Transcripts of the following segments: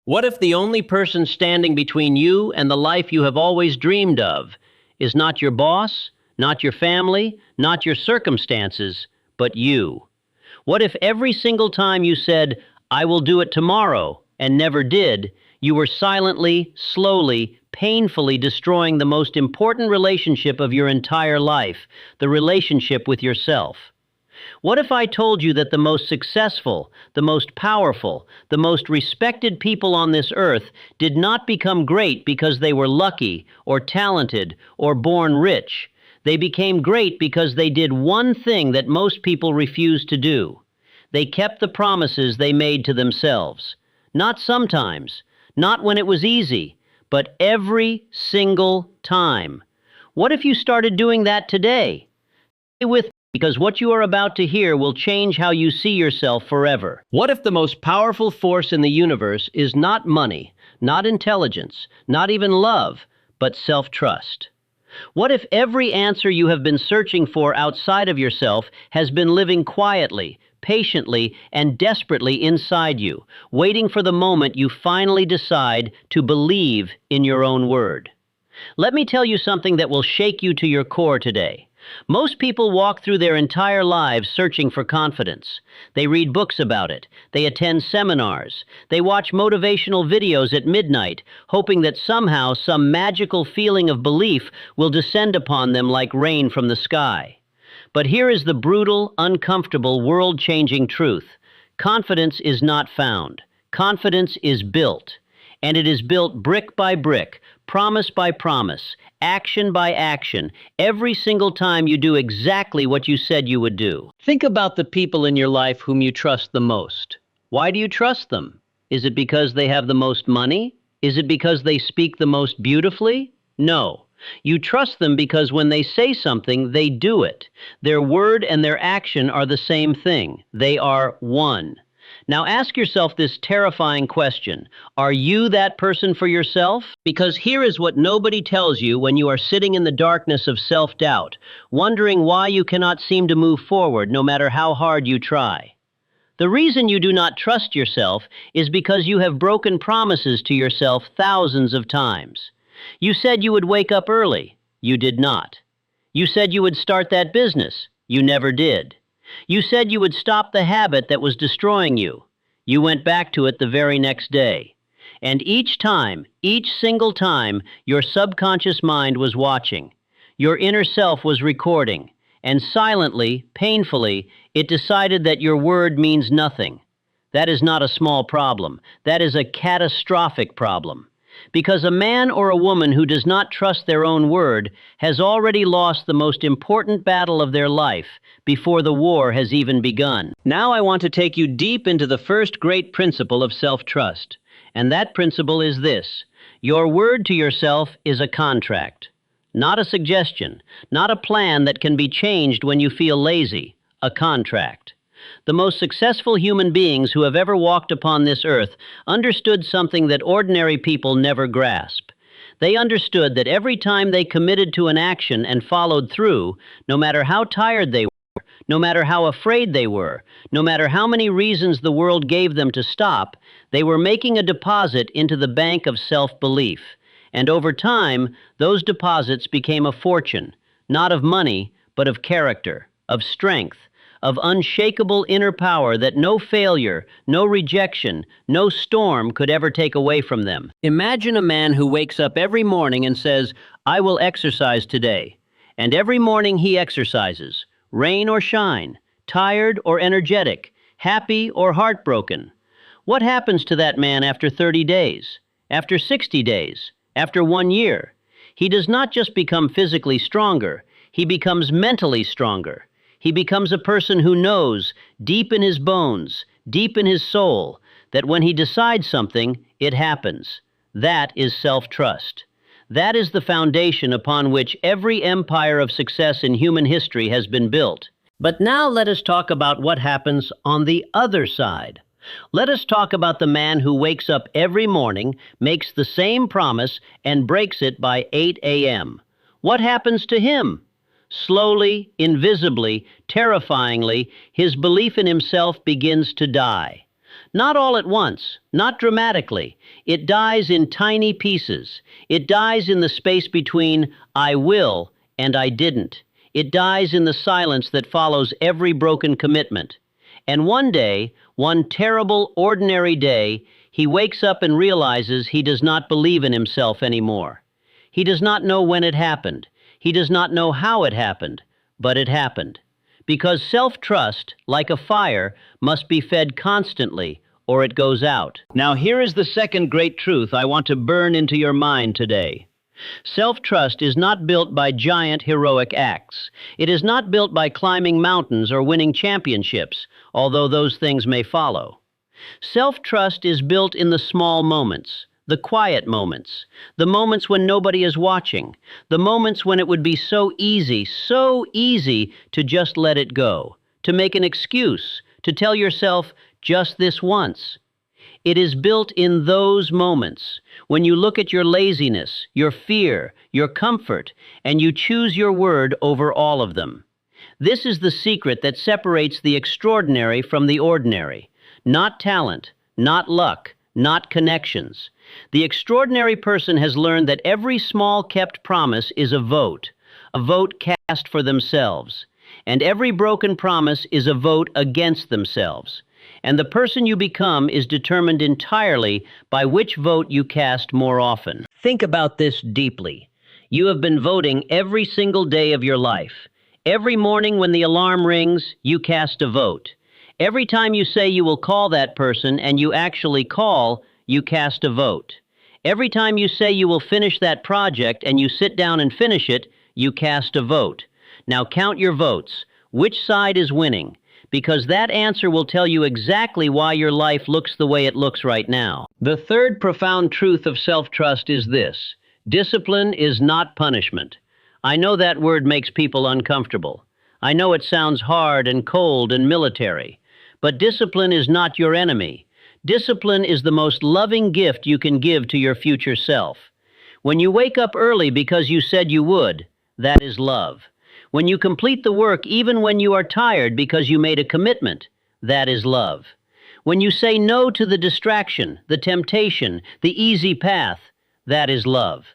What if the only person standing between you and the life you have always dreamed of is not your boss, not your family, not your circumstances, but you? What if every single time you said, "I will do it tomorrow," and never did, you were silently, slowly, painfully destroying the most important relationship of your entire life, the relationship with yourself? What if I told you that the most successful, the most powerful, the most respected people on this earth did not become great because they were lucky or talented or born rich? They became great because they did one thing that most people refuse to do. They kept the promises they made to themselves. Not sometimes, not when it was easy, but every single time. What if you started doing that today? Stay with me, because what you are about to hear will change how you see yourself forever. What if the most powerful force in the universe is not money, not intelligence, not even love, but self-trust? What if every answer you have been searching for outside of yourself has been living quietly, patiently, and desperately inside you, waiting for the moment you finally decide to believe in your own word? Let me tell you something that will shake you to your core today. Most people walk through their entire lives searching for confidence. They read books about it. They attend seminars. They watch motivational videos at midnight, hoping that somehow some magical feeling of belief will descend upon them like rain from the sky. But here is the brutal, uncomfortable, world-changing truth. Confidence is not found. Confidence is built. And it is built brick by brick, promise by promise, action by action, every single time you do exactly what you said you would do. Think about the people in your life whom you trust the most. Why do you trust them? Is it because they have the most money? Is it because they speak the most beautifully? No. You trust them because when they say something, they do it. Their word and their action are the same thing. They are one. Now ask yourself this terrifying question. Are you that person for yourself? Because here is what nobody tells you when you are sitting in the darkness of self-doubt, wondering why you cannot seem to move forward no matter how hard you try. The reason you do not trust yourself is because you have broken promises to yourself thousands of times. You said you would wake up early. You did not. You said you would start that business. You never did. You said you would stop the habit that was destroying you. You went back to it the very next day. And each time, each single time, your subconscious mind was watching. Your inner self was recording. And silently, painfully, it decided that your word means nothing. That is not a small problem. That is a catastrophic problem. Because a man or a woman who does not trust their own word has already lost the most important battle of their life before the war has even begun. Now I want to take you deep into the first great principle of self-trust. And that principle is this: your word to yourself is a contract. Not a suggestion, not a plan that can be changed when you feel lazy. A contract. The most successful human beings who have ever walked upon this earth understood something that ordinary people never grasp. They understood that every time they committed to an action and followed through, no matter how tired they were, no matter how afraid they were, no matter how many reasons the world gave them to stop, they were making a deposit into the bank of self-belief. And over time, those deposits became a fortune, not of money, but of character, of strength, of unshakable inner power that no failure, no rejection, no storm could ever take away from them. Imagine a man who wakes up every morning and says, "I will exercise today." And every morning he exercises, rain or shine, tired or energetic, happy or heartbroken. What happens to that man after 30 days, after 60 days, after 1 year? He does not just become physically stronger, he becomes mentally stronger. He becomes a person who knows, deep in his bones, deep in his soul, that when he decides something, it happens. That is self-trust. That is the foundation upon which every empire of success in human history has been built. But now let us talk about what happens on the other side. Let us talk about the man who wakes up every morning, makes the same promise, and breaks it by 8 a.m. What happens to him? Slowly, invisibly, terrifyingly, his belief in himself begins to die. Not all at once, not dramatically. It dies in tiny pieces. It dies in the space between I will and I didn't. It dies in the silence that follows every broken commitment. And one day, one terrible, ordinary day, he wakes up and realizes he does not believe in himself anymore. He does not know when it happened. He does not know how it happened, but it happened. Because self-trust, like a fire, must be fed constantly, or it goes out. Now here is the second great truth I want to burn into your mind today. Self-trust is not built by giant heroic acts. It is not built by climbing mountains or winning championships, although those things may follow. Self-trust is built in the small moments, the quiet moments, the moments when nobody is watching, the moments when it would be so easy to just let it go, to make an excuse, to tell yourself just this once. It is built in those moments when you look at your laziness, your fear, your comfort, and you choose your word over all of them. This is the secret that separates the extraordinary from the ordinary. Not talent, not luck, not connections. The extraordinary person has learned that every small kept promise is a vote cast for themselves. And every broken promise is a vote against themselves. And the person you become is determined entirely by which vote you cast more often. Think about this deeply. You have been voting every single day of your life. Every morning when the alarm rings, you cast a vote. Every time you say you will call that person and you actually call, you cast a vote. Every time you say you will finish that project and you sit down and finish it, you cast a vote. Now count your votes. Which side is winning? Because that answer will tell you exactly why your life looks the way it looks right now. The third profound truth of self-trust is this: discipline is not punishment. I know that word makes people uncomfortable. I know it sounds hard and cold and military. But discipline is not your enemy. Discipline is the most loving gift you can give to your future self. When you wake up early because you said you would, that is love. When you complete the work even when you are tired because you made a commitment, that is love. When you say no to the distraction, the temptation, the easy path, that is love.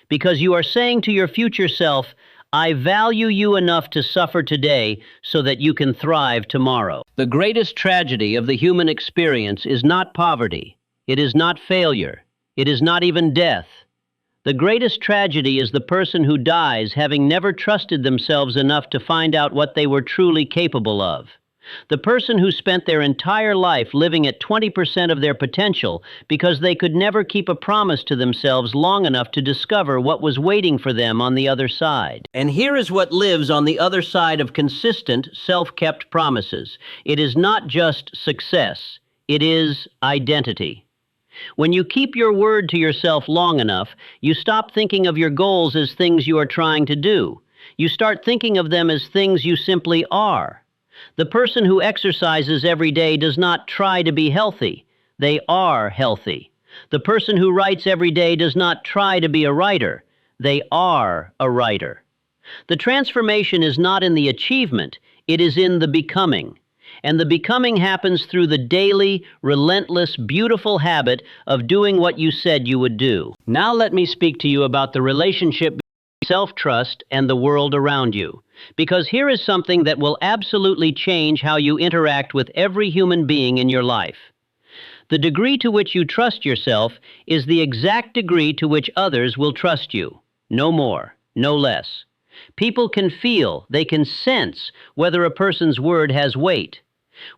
Because you are saying to your future self, I value you enough to suffer today so that you can thrive tomorrow. The greatest tragedy of the human experience is not poverty. It is not failure. It is not even death. The greatest tragedy is the person who dies having never trusted themselves enough to find out what they were truly capable of. The person who spent their entire life living at 20% of their potential because they could never keep a promise to themselves long enough to discover what was waiting for them on the other side. And here is what lives on the other side of consistent, self-kept promises. It is not just success. It is identity. When you keep your word to yourself long enough, you stop thinking of your goals as things you are trying to do. You start thinking of them as things you simply are. The person who exercises every day does not try to be healthy. They are healthy. The person who writes every day does not try to be a writer. They are a writer. The transformation is not in the achievement, it is in the becoming. And the becoming happens through the daily, relentless, beautiful habit of doing what you said you would do. Now let me speak to you about the relationship between self-trust and the world around you. Because here is something that will absolutely change how you interact with every human being in your life. The degree to which you trust yourself is the exact degree to which others will trust you. No more, no less. People can feel, they can sense whether a person's word has weight.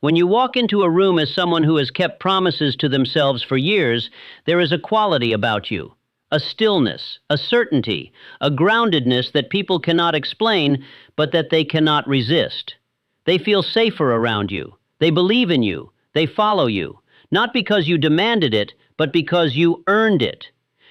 When you walk into a room as someone who has kept promises to themselves for years, there is a quality about you. A stillness, a certainty, a groundedness that people cannot explain, but that they cannot resist. They feel safer around you. They believe in you. They follow you. Not because you demanded it, but because you earned it.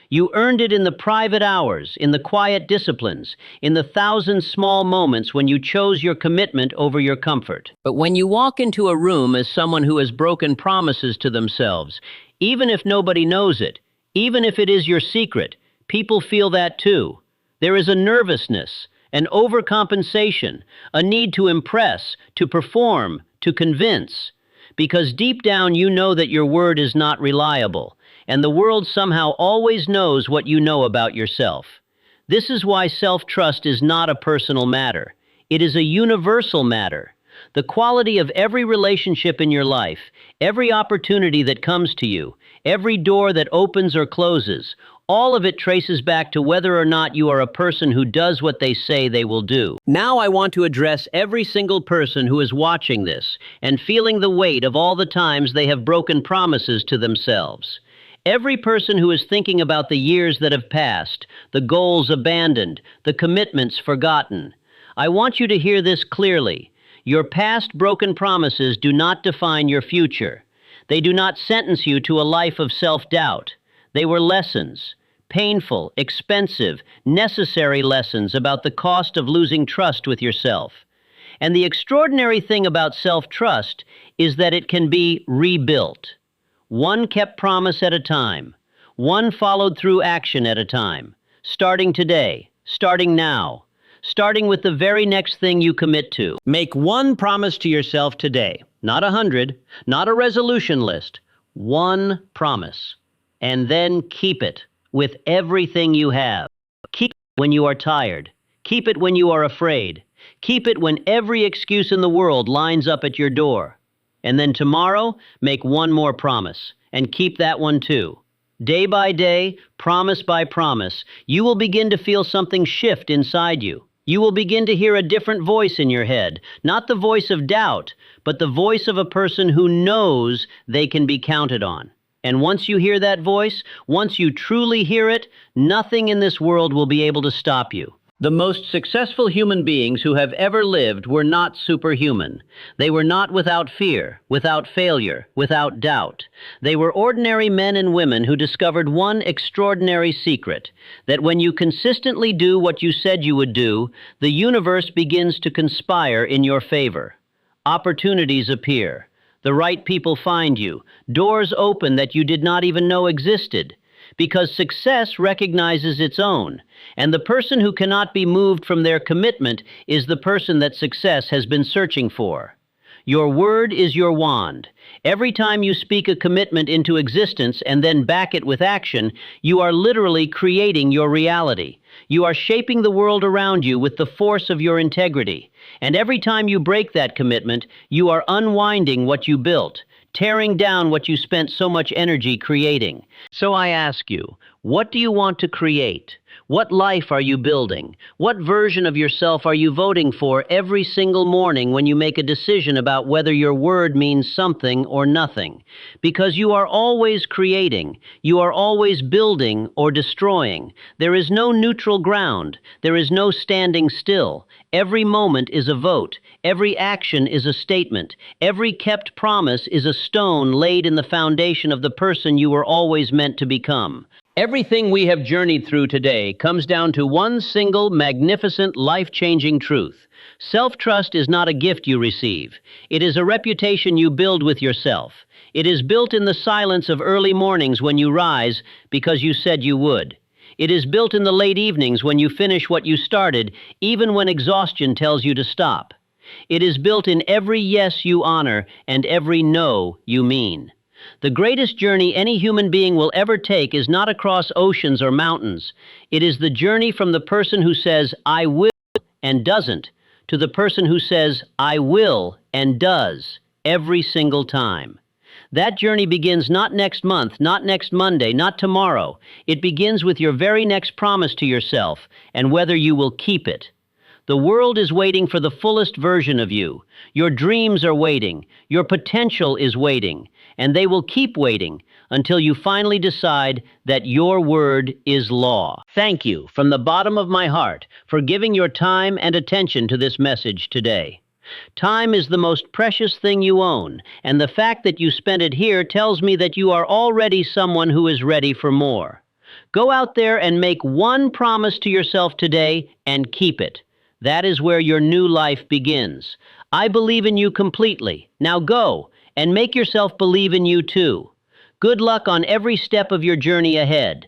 You earned it in the private hours, in the quiet disciplines, in the thousand small moments when you chose your commitment over your comfort. But when you walk into a room as someone who has broken promises to themselves, even if nobody knows it, even if it is your secret, people feel that too. There is a nervousness, an overcompensation, a need to impress, to perform, to convince. because deep down you know that your word is not reliable, and the world somehow always knows what you know about yourself. This is why self-trust is not a personal matter. It is a universal matter. The quality of every relationship in your life, every opportunity that comes to you, every door that opens or closes, all of it traces back to whether or not you are a person who does what they say they will do. Now I want to address every single person who is watching this and feeling the weight of all the times they have broken promises to themselves. Every person who is thinking about the years that have passed, the goals abandoned, the commitments forgotten. I want you to hear this clearly. Your past broken promises do not define your future. They do not sentence you to a life of self-doubt. They were lessons. Painful, expensive, necessary lessons about the cost of losing trust with yourself. And the extraordinary thing about self-trust is that it can be rebuilt. One kept promise at a time. One followed through action at a time. Starting today, starting now, starting with the very next thing you commit to. Make one promise to yourself today, not 100, not a resolution list, one promise. And then keep it. With everything you have. Keep it when you are tired. Keep it when you are afraid. Keep it when every excuse in the world lines up at your door. And then tomorrow, make one more promise, and keep that one too. Day by day, promise by promise, you will begin to feel something shift inside you. You will begin to hear a different voice in your head, not the voice of doubt, but the voice of a person who knows they can be counted on. And once you hear that voice, once you truly hear it, nothing in this world will be able to stop you. The most successful human beings who have ever lived were not superhuman. They were not without fear, without failure, without doubt. They were ordinary men and women who discovered one extraordinary secret, that when you consistently do what you said you would do, the universe begins to conspire in your favor. Opportunities appear. The right people find you. Doors open that you did not even know existed. Because success recognizes its own, and the person who cannot be moved from their commitment is the person that success has been searching for. Your word is your wand. Every time you speak a commitment into existence and then back it with action, you are literally creating your reality. You are shaping the world around you with the force of your integrity. And every time you break that commitment, you are unwinding what you built, tearing down what you spent so much energy creating. So I ask you, what do you want to create? What life are you building? What version of yourself are you voting for every single morning when you make a decision about whether your word means something or nothing? Because you are always creating. You are always building or destroying. There is no neutral ground. There is no standing still. Every moment is a vote. Every action is a statement. Every kept promise is a stone laid in the foundation of the person you were always meant to become. Everything we have journeyed through today comes down to one single, magnificent, life-changing truth. Self-trust is not a gift you receive. It is a reputation you build with yourself. It is built in the silence of early mornings when you rise because you said you would. It is built in the late evenings when you finish what you started, even when exhaustion tells you to stop. It is built in every yes you honor and every no you mean. The greatest journey any human being will ever take is not across oceans or mountains. It is the journey from the person who says, I will, and doesn't, to the person who says, I will, and does, every single time. That journey begins not next month, not next Monday, not tomorrow. It begins with your very next promise to yourself, and whether you will keep it. The world is waiting for the fullest version of you. Your dreams are waiting. Your potential is waiting. And they will keep waiting until you finally decide that your word is law. Thank you from the bottom of my heart for giving your time and attention to this message today. Time is the most precious thing you own, and the fact that you spent it here tells me that you are already someone who is ready for more. Go out there and make one promise to yourself today and keep it. That is where your new life begins. I believe in you completely. Now go and make yourself believe in you too. Good luck on every step of your journey ahead.